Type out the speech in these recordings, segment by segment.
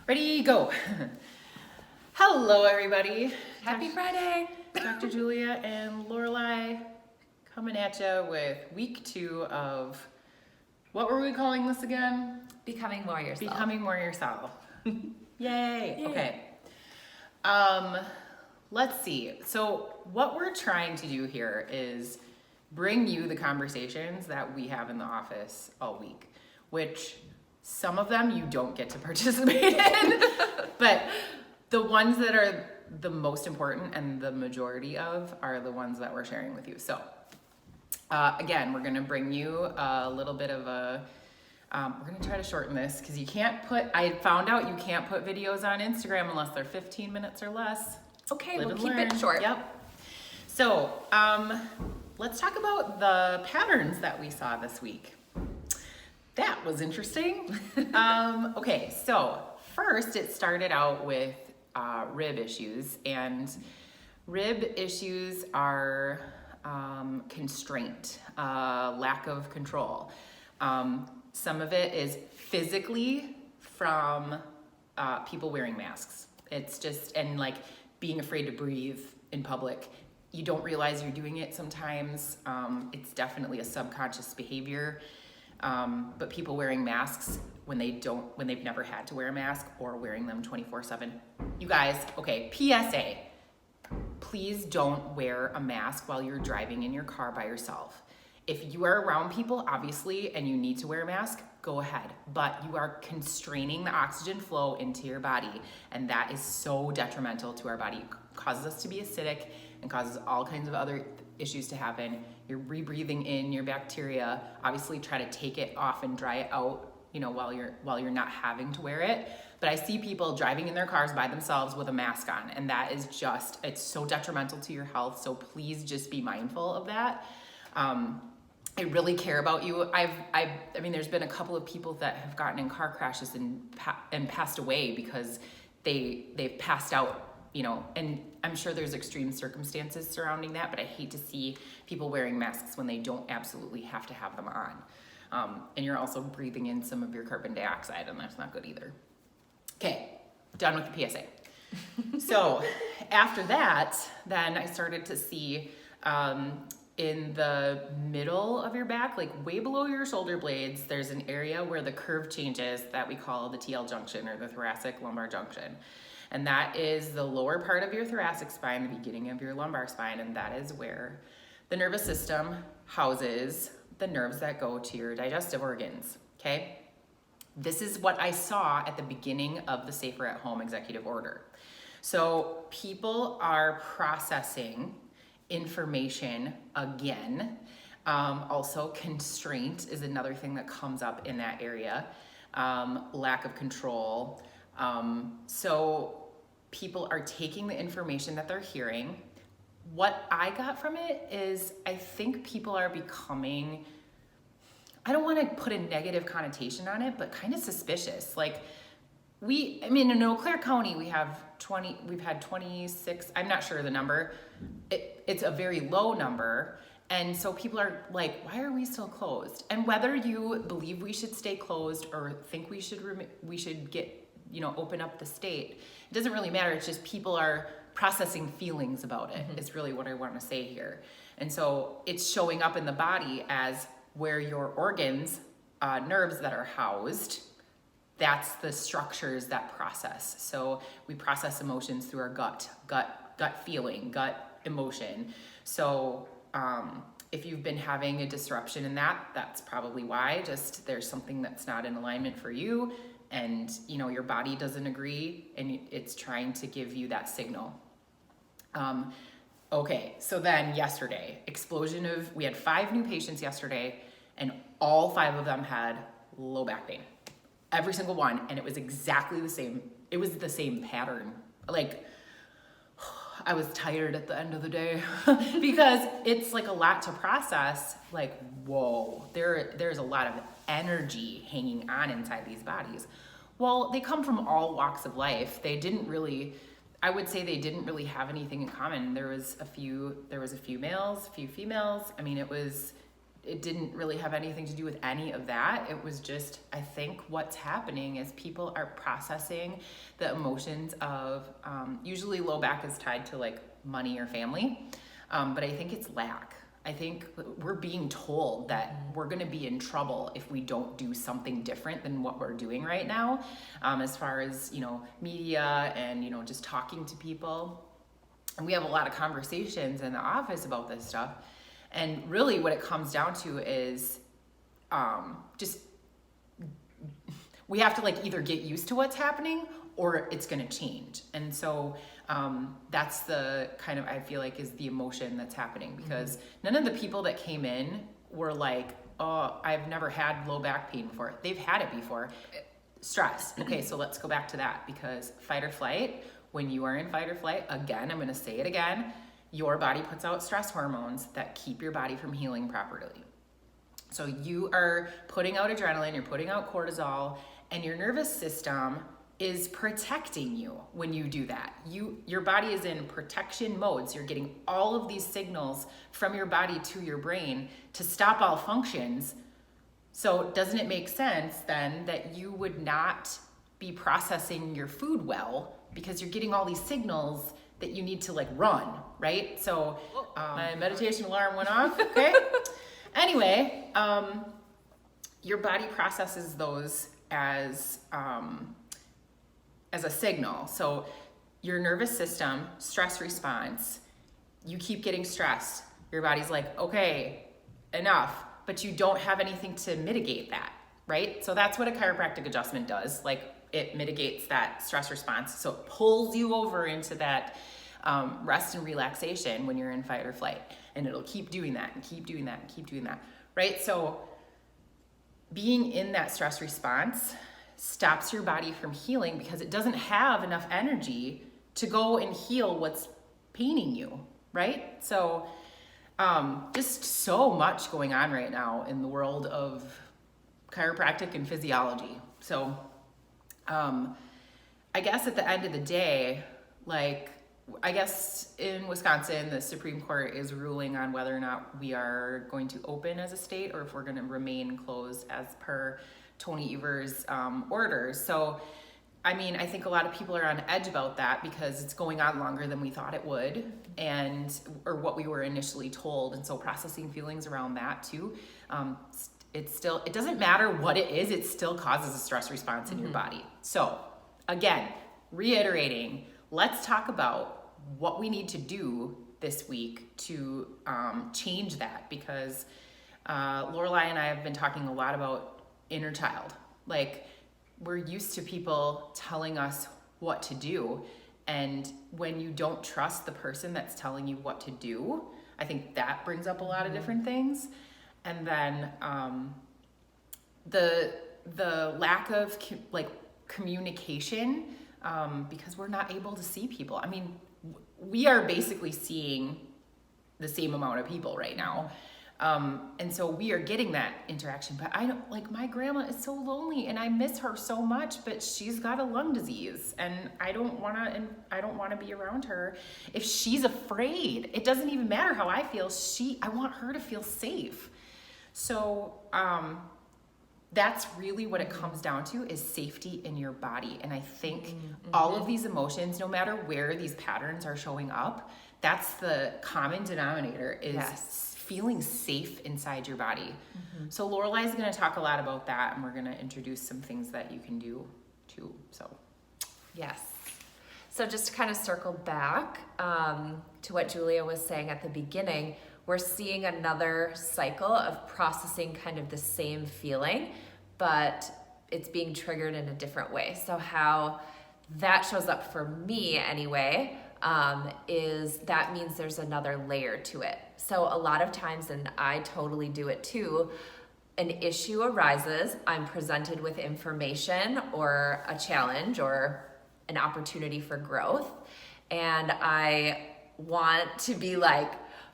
Ready, go. Hello, everybody. Happy Friday. Dr. Julia and Lorelei coming at you with week 2 of, what were we calling this again? Becoming more yourself. Becoming more yourself. Yay. Yay. Okay. Let's see. So what we're trying to do here is bring you the conversations that we have in the office all week, which some of them you don't get to participate in, but the ones that are the most important and the majority of are the ones that we're sharing with you. So again, we're gonna bring you a little bit of a, we're gonna try to shorten this because I found out you can't put videos on Instagram unless they're 15 minutes or less. Okay, we'll keep it short. Yep. So let's talk about the patterns that we saw this week. That was interesting. Okay, so first it started out with rib issues, and rib issues are constraint, lack of control. Some of it is physically from people wearing masks. It's just, and like being afraid to breathe in public. You don't realize you're doing it sometimes. It's definitely a subconscious behavior. But people wearing masks when they've never had to wear a mask, or wearing them 24/7. You guys, okay, PSA, please don't wear a mask while you're driving in your car by yourself. If you are around people, obviously, and you need to wear a mask, go ahead. But you are constraining the oxygen flow into your body, and that is so detrimental to our body. It causes us to be acidic and causes all kinds of other issues to happen. You're rebreathing in your bacteria. Obviously, try to take it off and dry it out, while you're not having to wear it. But I see people driving in their cars by themselves with a mask on, and that is just, it's so detrimental to your health. So please just be mindful of that. I really care about you. I mean, there's been a couple of people that have gotten in car crashes and passed away because they've passed out. And I'm sure there's extreme circumstances surrounding that, but I hate to see people wearing masks when they don't absolutely have to have them on. And you're also breathing in some of your carbon dioxide, and that's not good either. Okay, done with the PSA. So after that, then I started to see in the middle of your back, like way below your shoulder blades, there's an area where the curve changes that we call the TL junction, or the thoracic lumbar junction. And that is the lower part of your thoracic spine, the beginning of your lumbar spine, and that is where the nervous system houses the nerves that go to your digestive organs, okay? This is what I saw at the beginning of the Safer at Home executive order. So people are processing information again. Also, constraint is another thing that comes up in that area. Lack of control. So people are taking the information that they're hearing. What I got from it is I think people are becoming, I don't want to put a negative connotation on it, but kind of suspicious. Like in Eau Claire County, we've had 26, I'm not sure the number. It's a very low number. And so people are like, why are we still closed? And whether you believe we should stay closed or think we should get, open up the state, it doesn't really matter. It's just people are processing feelings about it. Mm-hmm. Is really what I want to say here. And so it's showing up in the body as where your organs, nerves that are housed, that's the structures that process. So we process emotions through our gut feeling, gut emotion. So if you've been having a disruption in that's probably why. Just there's something that's not in alignment for you, and your body doesn't agree, and it's trying to give you that signal. Okay, so then yesterday, we had 5 new patients yesterday, and all 5 of them had low back pain. Every single one, and it was exactly the same. It was the same pattern. Like, I was tired at the end of the day because it's like a lot to process. Like, whoa, there's a lot of energy hanging on inside these bodies. Well, they come from all walks of life. I would say they didn't really have anything in common. There was a few males, a few females. I mean, it was it didn't really have anything to do with any of that. It was just, I think what's happening is people are processing the emotions of, usually low back is tied to like money or family. But I think it's lack. I think we're being told that we're going to be in trouble if we don't do something different than what we're doing right now, as far as, media and, just talking to people. And we have a lot of conversations in the office about this stuff. And really what it comes down to is just we have to like either get used to what's happening or it's going to change. And so that's the kind of, I feel like, is the emotion that's happening, because none of the people that came in were like, oh, I've never had low back pain before. They've had it before. Stress. Okay, so let's go back to that, because fight or flight, when you are in fight or flight, again, I'm going to say it again, your body puts out stress hormones that keep your body from healing properly. So you are putting out adrenaline, you're putting out cortisol, and your nervous system is protecting you when you do that. Your body is in protection mode. So you're getting all of these signals from your body to your brain to stop all functions. So doesn't it make sense then that you would not be processing your food well, because you're getting all these signals that you need to like run, right? So my meditation alarm went off, okay? Anyway, your body processes those as a signal. So your nervous system, stress response, you keep getting stressed. Your body's like, okay, enough, but you don't have anything to mitigate that, right? So that's what a chiropractic adjustment does. Like, it mitigates that stress response. So it pulls you over into that rest and relaxation when you're in fight or flight. And it'll keep doing that and keep doing that and keep doing that, right? So being in that stress response stops your body from healing, because it doesn't have enough energy to go and heal what's paining you, right? So just so much going on right now in the world of chiropractic and physiology. So I guess at the end of the day, like, I guess in Wisconsin, the Supreme Court is ruling on whether or not we are going to open as a state, or if we're going to remain closed as per Tony Evers' orders. So, I mean, I think a lot of people are on edge about that, because it's going on longer than we thought it would, or what we were initially told. And so processing feelings around that too. It doesn't matter what it is, it still causes a stress response in your body. So again, reiterating, let's talk about what we need to do this week to change that, because Lorelei and I have been talking a lot about inner child. Like, we're used to people telling us what to do, and when you don't trust the person that's telling you what to do, I think that brings up a lot of different things. And then the lack of communication, because we're not able to see people. I mean, we are basically seeing the same amount of people right now. And so we are getting that interaction, but I don't, like, my grandma is so lonely and I miss her so much, but she's got a lung disease and I don't want to be around her. If she's afraid, it doesn't even matter how I feel. I want her to feel safe. So, that's really what it comes down to, is safety in your body. And I think all of these emotions, no matter where these patterns are showing up, that's the common denominator, is feeling safe inside your body. So Lorelei is going to talk a lot about that, and we're going to introduce some things that you can do too. So yes. So just to kind of circle back to what Julia was saying at the beginning, we're seeing another cycle of processing kind of the same feeling, but it's being triggered in a different way. So how that shows up for me anyway, is that means there's another layer to it. So a lot of times, and I totally do it too, an issue arises, I'm presented with information or a challenge or an opportunity for growth, and I want to be like,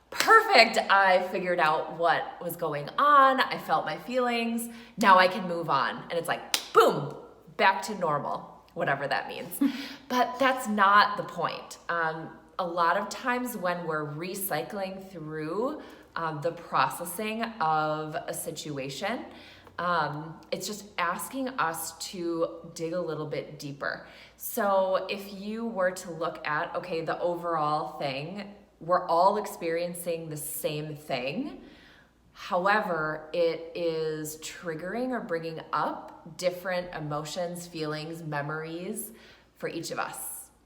perfect, I figured out what was going on, I felt my feelings, now I can move on. And it's like, boom, back to normal, whatever that means. But that's not the point. A lot of times when we're recycling through the processing of a situation. It's just asking us to dig a little bit deeper. So if you were to look at, okay, the overall thing, we're all experiencing the same thing. However, it is triggering or bringing up different emotions, feelings, memories for each of us.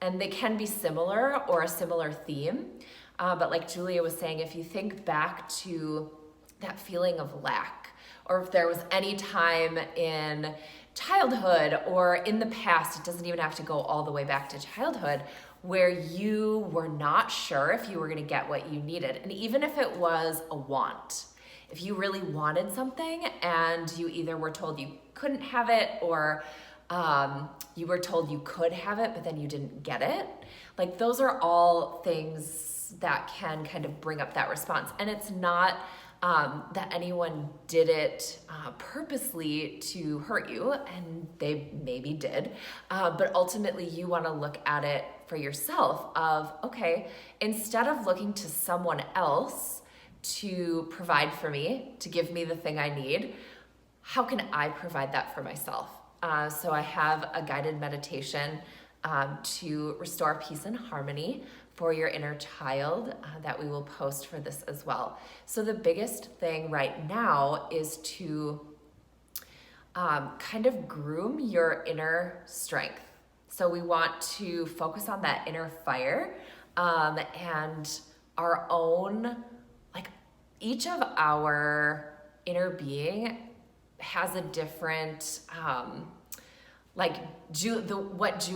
And they can be similar or a similar theme. But like Julia was saying, if you think back to that feeling of lack, or if there was any time in childhood or in the past, it doesn't even have to go all the way back to childhood, where you were not sure if you were going to get what you needed. And even if it was a want, if you really wanted something and you either were told you couldn't have it, or you were told you could have it, but then you didn't get it. Like, those are all things that can kind of bring up that response. And it's not that anyone did it purposely to hurt you, and they maybe did, but ultimately you want to look at it for yourself of, okay, instead of looking to someone else to provide for me, to give me the thing I need, how can I provide that for myself? So I have a guided meditation to restore peace and harmony for your inner child that we will post for this as well. So the biggest thing right now is to kind of groom your inner strength. So we want to focus on that inner fire and our own, like, each of our inner being has a different,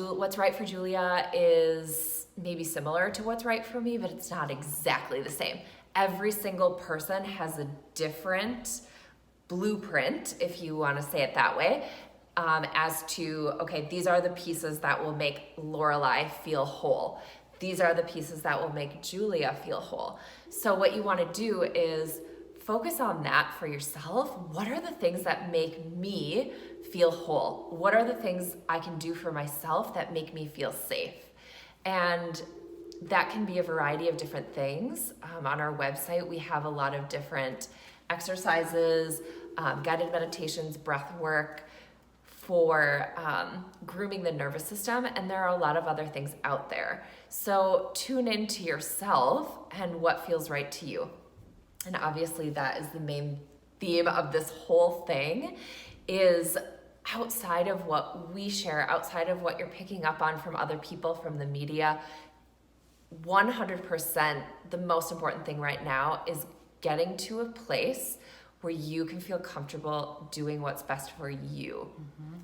what's right for Julia is maybe similar to what's right for me, but it's not exactly the same. Every single person has a different blueprint, if you want to say it that way, as to, okay, these are the pieces that will make Lorelei feel whole. These are the pieces that will make Julia feel whole. So what you want to do is focus on that for yourself. What are the things that make me feel whole? What are the things I can do for myself that make me feel safe? And that can be a variety of different things. On our website, we have a lot of different exercises, guided meditations, breath work for grooming the nervous system, and there are a lot of other things out there. So tune into yourself and what feels right to you. And obviously that is the main theme of this whole thing, is outside of what we share, outside of what you're picking up on from other people, from the media, 100% the most important thing right now is getting to a place where you can feel comfortable doing what's best for you. Mm-hmm.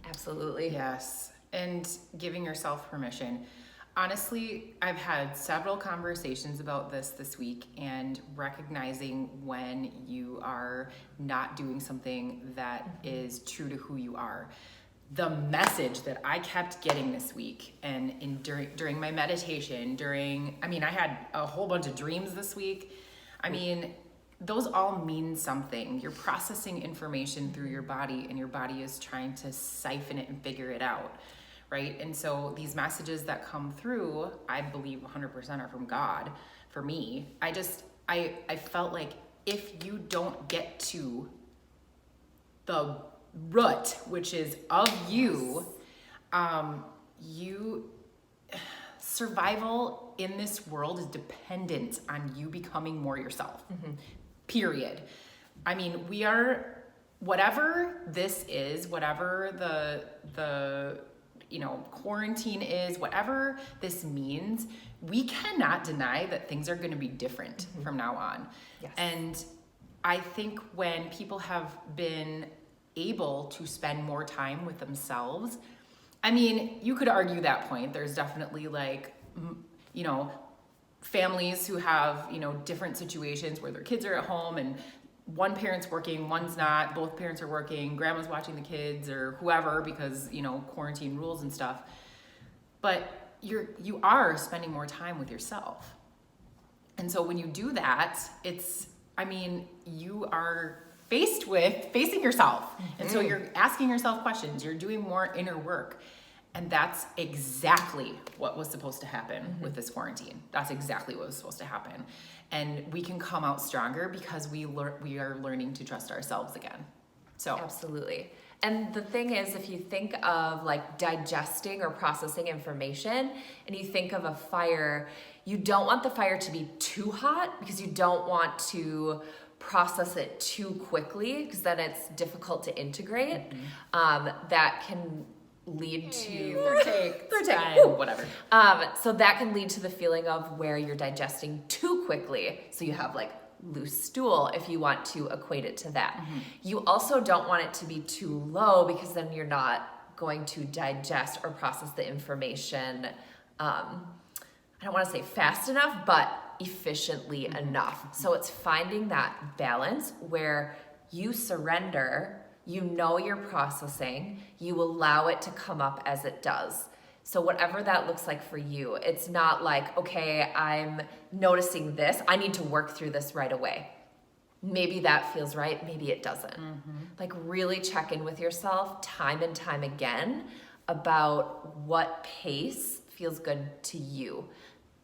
Absolutely. Yes. And giving yourself permission. Honestly, I've had several conversations about this week, and recognizing when you are not doing something that is true to who you are. The message that I kept getting this week, and during my meditation, I had a whole bunch of dreams this week. Those all mean something. You're processing information through your body, and your body is trying to siphon it and figure it out. Right? And so these messages that come through, I believe 100% are from God for me. I felt like if you don't get to the root, which is of you, survival in this world is dependent on you becoming more yourself. Mm-hmm. Period. We are, whatever this is, whatever the quarantine is, whatever this means, we cannot deny that things are going to be different mm-hmm. from now on. Yes. And I think when people have been able to spend more time with themselves, you could argue that point. There's definitely families who have, different situations where their kids are at home and one parent's working, one's not, both parents are working, grandma's watching the kids or whoever because, quarantine rules and stuff. But you are spending more time with yourself. And so when you do that, you are facing yourself. Mm-hmm. And so you're asking yourself questions, you're doing more inner work. And that's exactly what was supposed to happen with this quarantine. That's exactly what was supposed to happen. And we can come out stronger because we are learning to trust ourselves again. So Absolutely. And the thing is, if you think of like digesting or processing information and you think of a fire, you don't want the fire to be too hot because you don't want to process it too quickly because then it's difficult to integrate. That can lead to third take, whatever. So that can lead to the feeling of where you're digesting too quickly. So you have like loose stool if you want to equate it to that. You also don't want it to be too low because then you're not going to digest or process the information. I don't want to say fast enough, but efficiently enough. So it's finding that balance where you surrender. You know you're processing, you allow it to come up as it does. So whatever that looks like for you, it's not like, okay, I'm noticing this, I need to work through this right away. Maybe that feels right, maybe it doesn't. Like really check in with yourself time and time again about what pace feels good to you.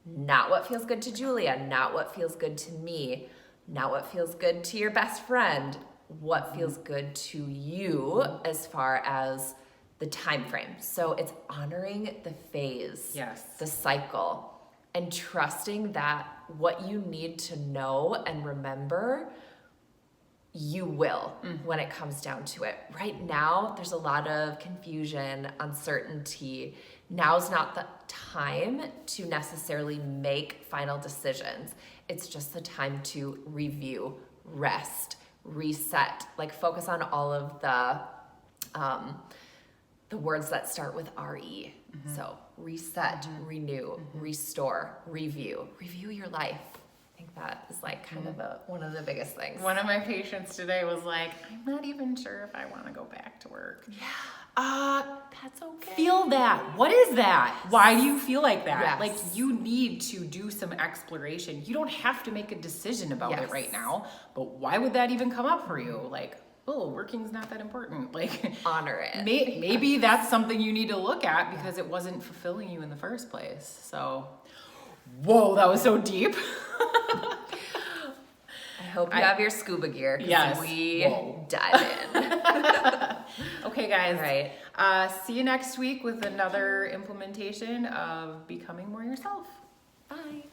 Not what feels good to Julia, not what feels good to me, not what feels good to your best friend. What feels good to you as far as the time frame. So it's honoring the phase, the cycle, and trusting that what you need to know and remember, you will when it comes down to it. Right now, there's a lot of confusion, uncertainty. Now's not the time to necessarily make final decisions. It's just the time to review, rest, reset, like focus on all of the words that start with RE. So reset, renew, restore, review your life. I think that is like kind of one of the biggest things. One of my patients today was like, I'm not even sure if I want to go back to work. That's okay. Feel that. What is that? Why do you feel like that? Yes. Like you need to do some exploration. You don't have to make a decision about it right now, but why would that even come up for you? Like, oh, working's not that important. Like Honor it. Maybe that's something you need to look at because it wasn't fulfilling you in the first place. So, whoa, that was so deep. I hope you have your scuba gear because we dive in. Okay, guys. All right. See you next week with another implementation of becoming more yourself. Bye.